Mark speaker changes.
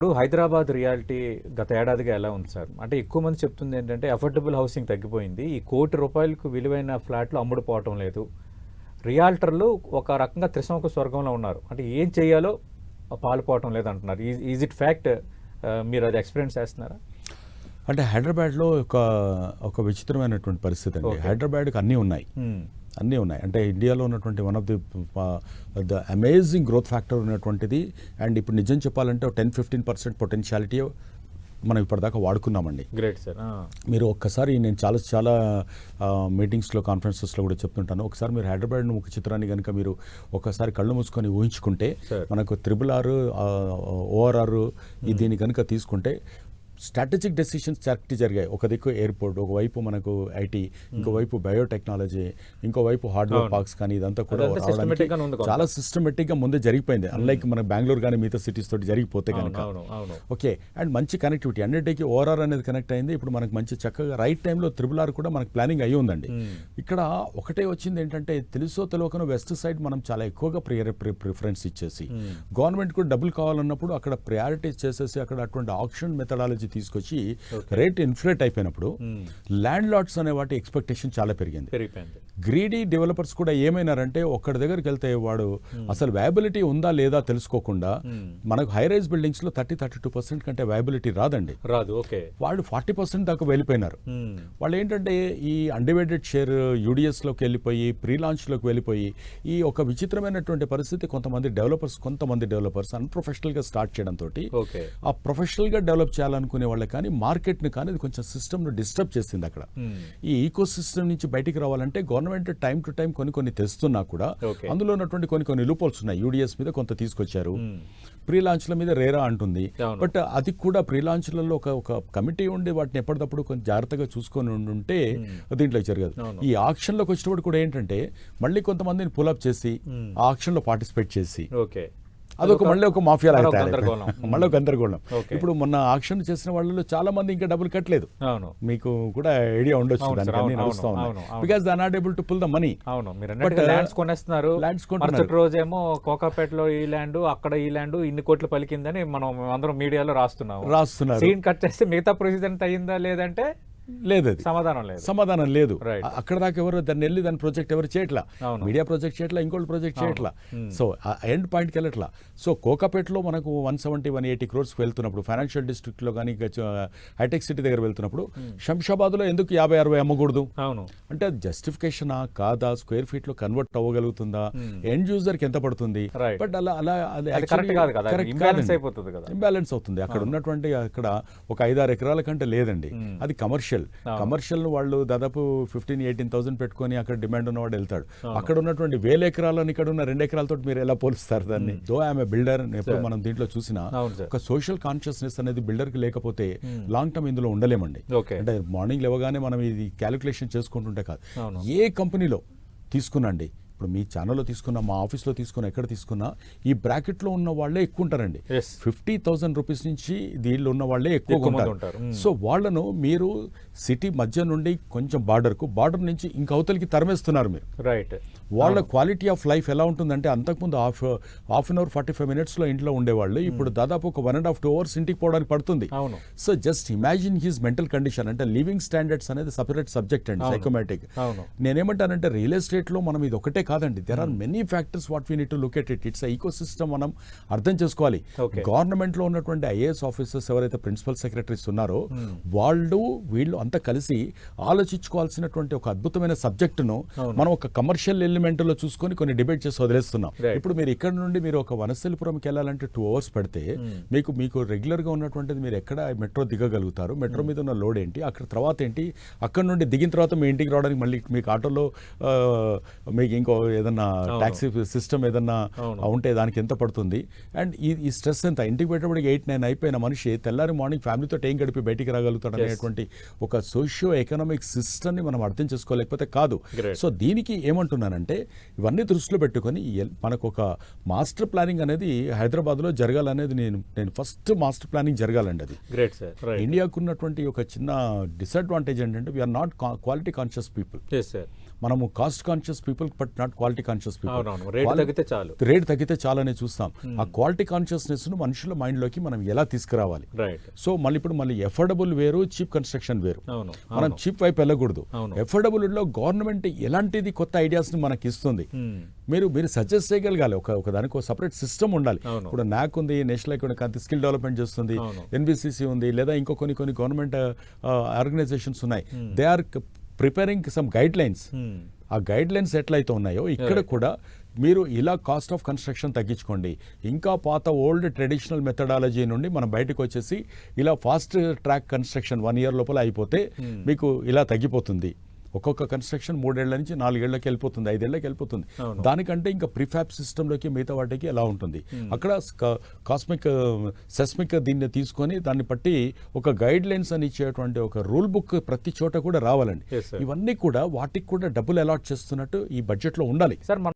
Speaker 1: ఇప్పుడు హైదరాబాద్ రియాలిటీ గత ఏడాదిగా ఎలా ఉంది సార్? అంటే ఎక్కువ మంది చెప్తుంది ఏంటంటే అఫోర్డబుల్ హౌసింగ్ తగ్గిపోయింది. ఈ ₹1,00,00,000 విలువైన ఫ్లాట్లు అమ్ముడుపోవటం లేదు. రియాల్టర్లు ఒక రకంగా త్రిశంకు స్వర్గంలో ఉన్నారు. అంటే ఏం చేయాలో పాలుపోవటం లేదంటున్నారు. Is it fact? మీరు అది ఎక్స్‌పీరియన్స్ చేస్తున్నారా?
Speaker 2: అంటే హైదరాబాద్‌లో ఒక విచిత్రమైనటువంటి పరిస్థితి అండి.
Speaker 1: ఓకే.
Speaker 2: హైదరాబాద్‌కి అన్నీ ఉన్నాయి.
Speaker 1: హ్మ్.
Speaker 2: అన్నీ ఉన్నాయి. అంటే ఇండియాలో ఉన్నటువంటి one of the amazing growth factor ఉన్నటువంటిది. అండ్ ఇప్పుడు నిజం చెప్పాలంటే 10-15% పొటెన్షియాలిటీ మనం ఇప్పటిదాకా వాడుకున్నామండి.
Speaker 1: Great sir.
Speaker 2: మీరు ఒక్కసారి నేను చాలా మీటింగ్స్లో కాన్ఫరెన్సెస్లో కూడా చెప్తుంటాను. ఒకసారి మీరు హైదరాబాద్ ముఖ చిత్రాన్ని కనుక మీరు ఒకసారి కళ్ళు మూసుకొని ఊహించుకుంటే
Speaker 1: Sir.
Speaker 2: మనకు RRR, ORR దీన్ని కనుక తీసుకుంటే స్ట్రాటజిక్ డెసిషన్స్ జరిగాయి. ఒక దిక్కు ఎయిర్పోర్ట్, ఒకవైపు మనకు ఐటీ, ఇంకోవైపు బయోటెక్నాలజీ, ఇంకోవైపు హార్డ్వేర్
Speaker 1: అవును.
Speaker 2: పార్క్స్ కానీ ఇదంతా కూడా
Speaker 1: అదంతా
Speaker 2: రావడానికి
Speaker 1: systematic గానే ఉంది కొంత.
Speaker 2: చాలా సిస్టమేటిక్గా ముందే జరిగిపోయింది. అన్లైక్ మన బెంగళూరు కానీ మిగతా సిటీస్ తోటి జరిగిపోతే
Speaker 1: అవును,
Speaker 2: కనుక
Speaker 1: అవును.
Speaker 2: ఓకే. అండ్ మంచి కనెక్టివిటీ అన్నిటికీ ఓఆర్ఆర్ అనేది కనెక్ట్ అయింది. ఇప్పుడు మనకు మంచి చక్కగా రైట్ టైంలో RRR కూడా మనకు ప్లానింగ్ అయ్యి ఉందండి. ఇక్కడ ఒకటే వచ్చింది ఏంటంటే తెలుసో తెలియకనో వెస్ట్ సైడ్ మనం చాలా ఎక్కువగా ప్రిఫరెన్స్ ఇచ్చేసి గవర్నమెంట్ కూడా డబ్బులు కావాలన్నప్పుడు అక్కడ ప్రయారిటీస్ చేసేసి అక్కడ అటువంటి ఆక్షన్ మెథడాలజీ తీసుకొచ్చి రేట్ ఇన్ఫ్లేట్ అయిపోయినప్పుడు ల్యాండ్ లార్డ్స్ అనే వాటి ఎక్స్పెక్టేషన్ చాలా పెరిగింది. గ్రీడీ డెవలపర్స్ కూడా ఏమైనారంటే ఒక్కడి దగ్గరికి వెళ్తే వాడు అసలు వయబిలిటీ ఉందా లేదా తెలుసుకోకుండా మనకు హై రైజ్ బిల్డింగ్స్ లో 30-32% కంటే వయబిలిటీ రాదండి.
Speaker 1: రాదు. ఓకే.
Speaker 2: వాళ్ళు 40% దాకా వెళ్ళిపోయినారు. వాళ్ళు ఏంటంటే ఈ అన్డివైడెడ్ షేర్ యూడిఎస్ లోకి వెళ్ళిపోయి ప్రీ లాంచ్ లోకి వెళ్ళిపోయి ఈ ఒక విచిత్రమైనటువంటి పరిస్థితి కొంతమంది డెవలపర్స్ అన్ప్రొఫెషనల్ గా స్టార్ట్ చేయడం తోటి
Speaker 1: ఓకే.
Speaker 2: ఆ ప్రొఫెషనల్ గా డెవలప్ చేయాలనుకునే వాళ్ళకి కానీ మార్కెట్ ని కానీ అది కొంచెం సిస్టమ్ ను డిస్టర్బ్ చేసింది. అక్కడ ఈ ఈకో సిస్టమ్ నుంచి బయటికి రావాలంటే గవర్నమెంట్ టైం టు టైం కొన్ని తెస్తున్నా కూడా
Speaker 1: Okay.
Speaker 2: అందులో ఉన్నటువంటి కొన్ని లూపోల్స్ ఉన్నాయి. యూడిఎస్ మీద కొంత తీసుకొచ్చారు, ప్రీ లాంచ్ల మీద రేరా అంటుంది.
Speaker 1: అవును.
Speaker 2: బట్ అది కూడా ప్రీ లాంచ్లలో ఒక కమిటీ ఉండి వాటిని ఎప్పటికప్పుడు కొంచెం జాగ్రత్తగా చూసుకొని ఉంటే దీంట్లో జరగదు.
Speaker 1: అవును.
Speaker 2: ఈ ఆక్షన్లోకి వచ్చినప్పుడు కూడా ఏంటంటే మళ్ళీ కొంతమందిని పుల్అప్ చేసి ఆ ఆక్షన్లో పార్టిసిపేట్ చేసి
Speaker 1: ఓకే.
Speaker 2: అదొక మళ్ళీ ఒక మాఫియా లాగా
Speaker 1: గందరగోళం.
Speaker 2: మళ్ళీ గందరగోళం.
Speaker 1: Okay.
Speaker 2: ఇప్పుడు మొన్న ఆక్షన్ చేసిన వాళ్ళలో చాలా మంది ఇంకా డబ్బులు కట్టలేదు.
Speaker 1: అవును,
Speaker 2: మీకు కూడా ఐడియా ఉండొచ్చు
Speaker 1: అవును
Speaker 2: దానికి
Speaker 1: సార్,
Speaker 2: అన్ని
Speaker 1: అవును,
Speaker 2: నడుస్తా
Speaker 1: అవును,
Speaker 2: ఉన్నాయి.
Speaker 1: అవును.
Speaker 2: Because they are not able to pull the money.
Speaker 1: అవును. మీరు అన్నట్టు ల్యాండ్స్ కొనేస్తున్నారు.
Speaker 2: ల్యాండ్స్ కొంటున్నారు.
Speaker 1: మరుసటి రోజేమో కోకాపేటలో ఈ ల్యాండ్, అక్కడ ఈ ల్యాండ్ ఇన్ని కోట్లు పలికిందని మనం అందరం మీడియాలో రాస్తున్నారు. సీన్ కట్ చేస్తే మిగతా ప్రొసీజర్ ఎంత అయిందా లేదంటే
Speaker 2: లేదు, అది సమాధానం లేదు.
Speaker 1: Right.
Speaker 2: అక్కడ దాకా ఎవరు దాన్ని వెళ్ళి దాని ప్రాజెక్ట్ ఎవరు చేయట్లా.
Speaker 1: అవును.
Speaker 2: మీడియా ప్రాజెక్ట్ చేయట్లా, ఇంకోటి ప్రాజెక్ట్ చేయట్లా. సో ఎండ్ పాయింట్కి వెళ్ళట్లా. సో కోకాపేటలో మనకు 170-180 crores వెళ్తున్నప్పుడు ఫైనాన్షియల్ డిస్ట్రిక్ట్ లో కానీ హైటెక్ సిటీ దగ్గర వెళ్తున్నప్పుడు శంషాబాద్ లో ఎందుకు 50-60 అమ్మకూడదు?
Speaker 1: అవును.
Speaker 2: అంటే అది జస్టిఫికేషనా కాదా? స్క్వేర్ ఫీట్ లో కన్వర్ట్ అవ్వగలుగుతుందా? ఎండ్ యూజర్ కి ఎంత పడుతుంది?
Speaker 1: Right.
Speaker 2: బట్ అలా
Speaker 1: అది correct కాదు కదా, imbalance అయిపోతుంది కదా.
Speaker 2: ఇంబ్యాలెన్స్ అవుతుంది. అక్కడ ఉన్నటువంటి అక్కడ ఒక 5-6 ఎకరాల కంటే లేదండి. అది కమర్షియల్ వాళ్ళు దాదాపు 15,000-18,000 పెట్టుకొని అక్కడ డిమాండ్ ఉన్నవాడు వెళ్తాడు. అక్కడ ఉన్నటువంటి 1,000 ఎకరాలను ఇక్కడ ఉన్న 2 ఎకరాలతో మీరు ఎలా పోలుస్తారు దాన్ని? Though I'm a builder. ఎప్పుడు మనం దీంట్లో చూసినా
Speaker 1: అవును సార్.
Speaker 2: ఒక సోషల్ కాన్షియస్నెస్ అనేది బిల్డర్ కి లేకపోతే లాంగ్ టర్మ్ ఇందులో ఉండలేమండి.
Speaker 1: ఓకే.
Speaker 2: అంటే మార్నింగ్ లేవగానే మనం ఇది క్యాలిక్యులేషన్ చేసుకుంటుంటే కాదు.
Speaker 1: అవును.
Speaker 2: ఏ కంపెనీలో తీసుకున్నాండి, ఇప్పుడు మీ ఛానల్లో తీసుకున్నా, మా ఆఫీస్లో తీసుకున్నా, ఎక్కడ తీసుకున్నా ఈ బ్రాకెట్లో ఉన్న వాళ్ళే ఎక్కువ ఉంటారండి.
Speaker 1: Yes.
Speaker 2: 50,000 రూపీస్ నుంచి దీనిలో ఉన్న వాళ్ళే
Speaker 1: ఎక్కువ
Speaker 2: ఎక్కువ
Speaker 1: మంది
Speaker 2: ఉంటారు.
Speaker 1: ఉంటారు.
Speaker 2: సో వాళ్ళను మీరు సిటీ మధ్య నుండి కొంచెం బార్డర్ నుంచి ఇంక అవతలికి తరిమేస్తున్నారు మీరు.
Speaker 1: రైట్.
Speaker 2: వాళ్ళ క్వాలిటీ ఆఫ్ లైఫ్ ఎలా ఉంటుందంటే అంతకుముందు హాఫ్ అన్ అవర్ 45 minutes ఇంట్లో ఉండేవాళ్ళు ఇప్పుడు దాదాపు ఒక 1.5-2 hours ఇంటికి పోవడానికి పడుతుంది.
Speaker 1: అవును.
Speaker 2: So just imagine his mental condition. అంటే లివింగ్ స్టాండర్డ్స్ అనేది సపరేట్ సబ్జెక్ట్ అండి, సైకోమాటిక్.
Speaker 1: అవును.
Speaker 2: నేనేమంటానంటే రియల్ ఎస్టేట్ లో మనం ఇది ఒకటే కాదండి, there are many factors what we need to look at it. It's ecosystem, మనం అర్థం చేసుకోవాలి.
Speaker 1: Okay.
Speaker 2: గవర్నమెంట్ లో ఉన్నటువంటి ఐఏఎస్ ఆఫీసర్స్ ఎవరైతే ప్రిన్సిపల్ సెక్రటరీస్ ఉన్నారో వీళ్ళు అంతా కలిసి ఆలోచించుకోవాల్సినటువంటి ఒక అద్భుతమైన సబ్జెక్టును మనం ఒక కమర్షియల్ ఎలిమెంట్ లో చూసుకొని కొన్ని డిబేట్ చేసి వదిలేస్తున్నాం.
Speaker 1: Right.
Speaker 2: ఇప్పుడు మీరు ఇక్కడ నుండి మీరు ఒక వనస్థలిపురంకి వెళ్ళాలంటే 2 hours పడితే మీకు రెగ్యులర్ గా ఉన్నటువంటిది మీరు ఎక్కడ మెట్రో దిగగలుగుతారు, మెట్రో మీద ఉన్న లోడ్ ఏంటి, అక్కడ తర్వాత ఏంటి, అక్కడ నుండి దిగిన తర్వాత మీ ఇంటికి రావడానికి మళ్ళీ మీకు ఆటోలో మీకు ఇంకో ఏదన్నా టాక్సీ సిస్టమ్ ఏదన్నా ఉంటే దానికి ఎంత పడుతుంది, అండ్ ఈ స్ట్రెస్ ఎంత, ఇంటికి పెట్టేప్పటికి 8-9 అయిపోయిన మనిషి తెల్లారి మార్నింగ్ ఫ్యామిలీతో టైం గడిపి బయటికి రాగలుగుతాడు అనేటువంటి ఒక సోషియో ఎకనామిక్ సిస్టమ్ ని మనం అర్థం చేసుకోలేకపోతే కాదు. సో దీనికి ఏమంటున్నానంటే ఇవన్నీ దృష్టిలో పెట్టుకొని మనకు ఒక మాస్టర్ ప్లానింగ్ అనేది హైదరాబాద్ లో జరగాలనేది నేను ఫస్ట్ మాస్టర్ ప్లానింగ్ జరగాలండి. అది
Speaker 1: గ్రేట్ సార్.
Speaker 2: ఇండియాకు ఉన్నటువంటి ఒక చిన్న డిసడ్వాంటేజ్ ఏంటంటే we're not quality conscious people. మనము cost conscious people but not not quality conscious
Speaker 1: అవునవును, రేట్ తగ్గితే చాలు.
Speaker 2: రేట్ తగ్గితే చాలని చూస్తాం. ఆ క్వాలిటీ కాన్షియస్నెస్ ను మనుషుల మైండ్ లోకి మనం ఎలా తీసుకురావాలి.
Speaker 1: రైట్.
Speaker 2: సో మళ్ళీ ఎఫోర్డబుల్ వేరు, చీప్ కన్స్ట్రక్షన్ వేరు.
Speaker 1: అవును,
Speaker 2: మనం చీప్ వైపు వెళ్ళకూడదు.
Speaker 1: అవును.
Speaker 2: ఎఫోర్డబుల్ లో గవర్నమెంట్ ఎలాంటిది కొత్త ఐడియాస్ ని మనకి ఇస్తుంది, మీరు సజెస్ట్ చేయగలగాలి. ఒక దానికి ఒక సపరేట్ సిస్టమ్ ఉండాలి.
Speaker 1: అవును.
Speaker 2: ఇప్పుడు నాక్ ఉంది, నేషనల్ ఎకనామిక్ స్కిల్ డెవలప్మెంట్ చేస్తుంది,
Speaker 1: అవును.
Speaker 2: ఎన్బిసిసి ఉంది, లేదా ఇంకో కొన్ని గవర్నమెంట్ ఆర్గనైజేషన్స్ ఉన్నాయి. They are preparing some guidelines. ఆ గైడ్ లైన్స్ ఎట్లయితే ఉన్నాయో ఇక్కడ కూడా మీరు ఇలా కాస్ట్ ఆఫ్ కన్స్ట్రక్షన్ తగ్గించుకోండి. ఇంకా పాత ఓల్డ్ ట్రెడిషనల్ మెథడాలజీ నుండి మనం బయటకు వచ్చేసి ఇలా ఫాస్ట్ ట్రాక్ కన్స్ట్రక్షన్ 1 year లోపల అయిపోతే మీకు ఇలా తగ్గిపోతుంది. ఒక్కొక్క కన్స్ట్రక్షన్ 3 ఏళ్ల నుంచి 4 ఏళ్లకి వెళ్ళిపోతుంది, 5 ఏళ్లకి వెళ్ళిపోతుంది. దానికంటే ఇంకా ప్రిఫాబ్ సిస్టంలోకి మిగతా వాటికి ఎలా ఉంటుంది. అక్కడ కాస్మిక్ సెస్మిక్ దీన్ని తీసుకొని దాన్ని బట్టి ఒక గైడ్ లైన్స్ అని ఇచ్చేటువంటి ఒక రూల్ బుక్ ప్రతి చోట కూడా రావాలండి.
Speaker 1: Yes, sir.
Speaker 2: ఇవన్నీ కూడా వాటికి కూడా డబ్బులు అలాట్ చేస్తున్నట్టు ఈ బడ్జెట్లో ఉండాలి.
Speaker 1: సార్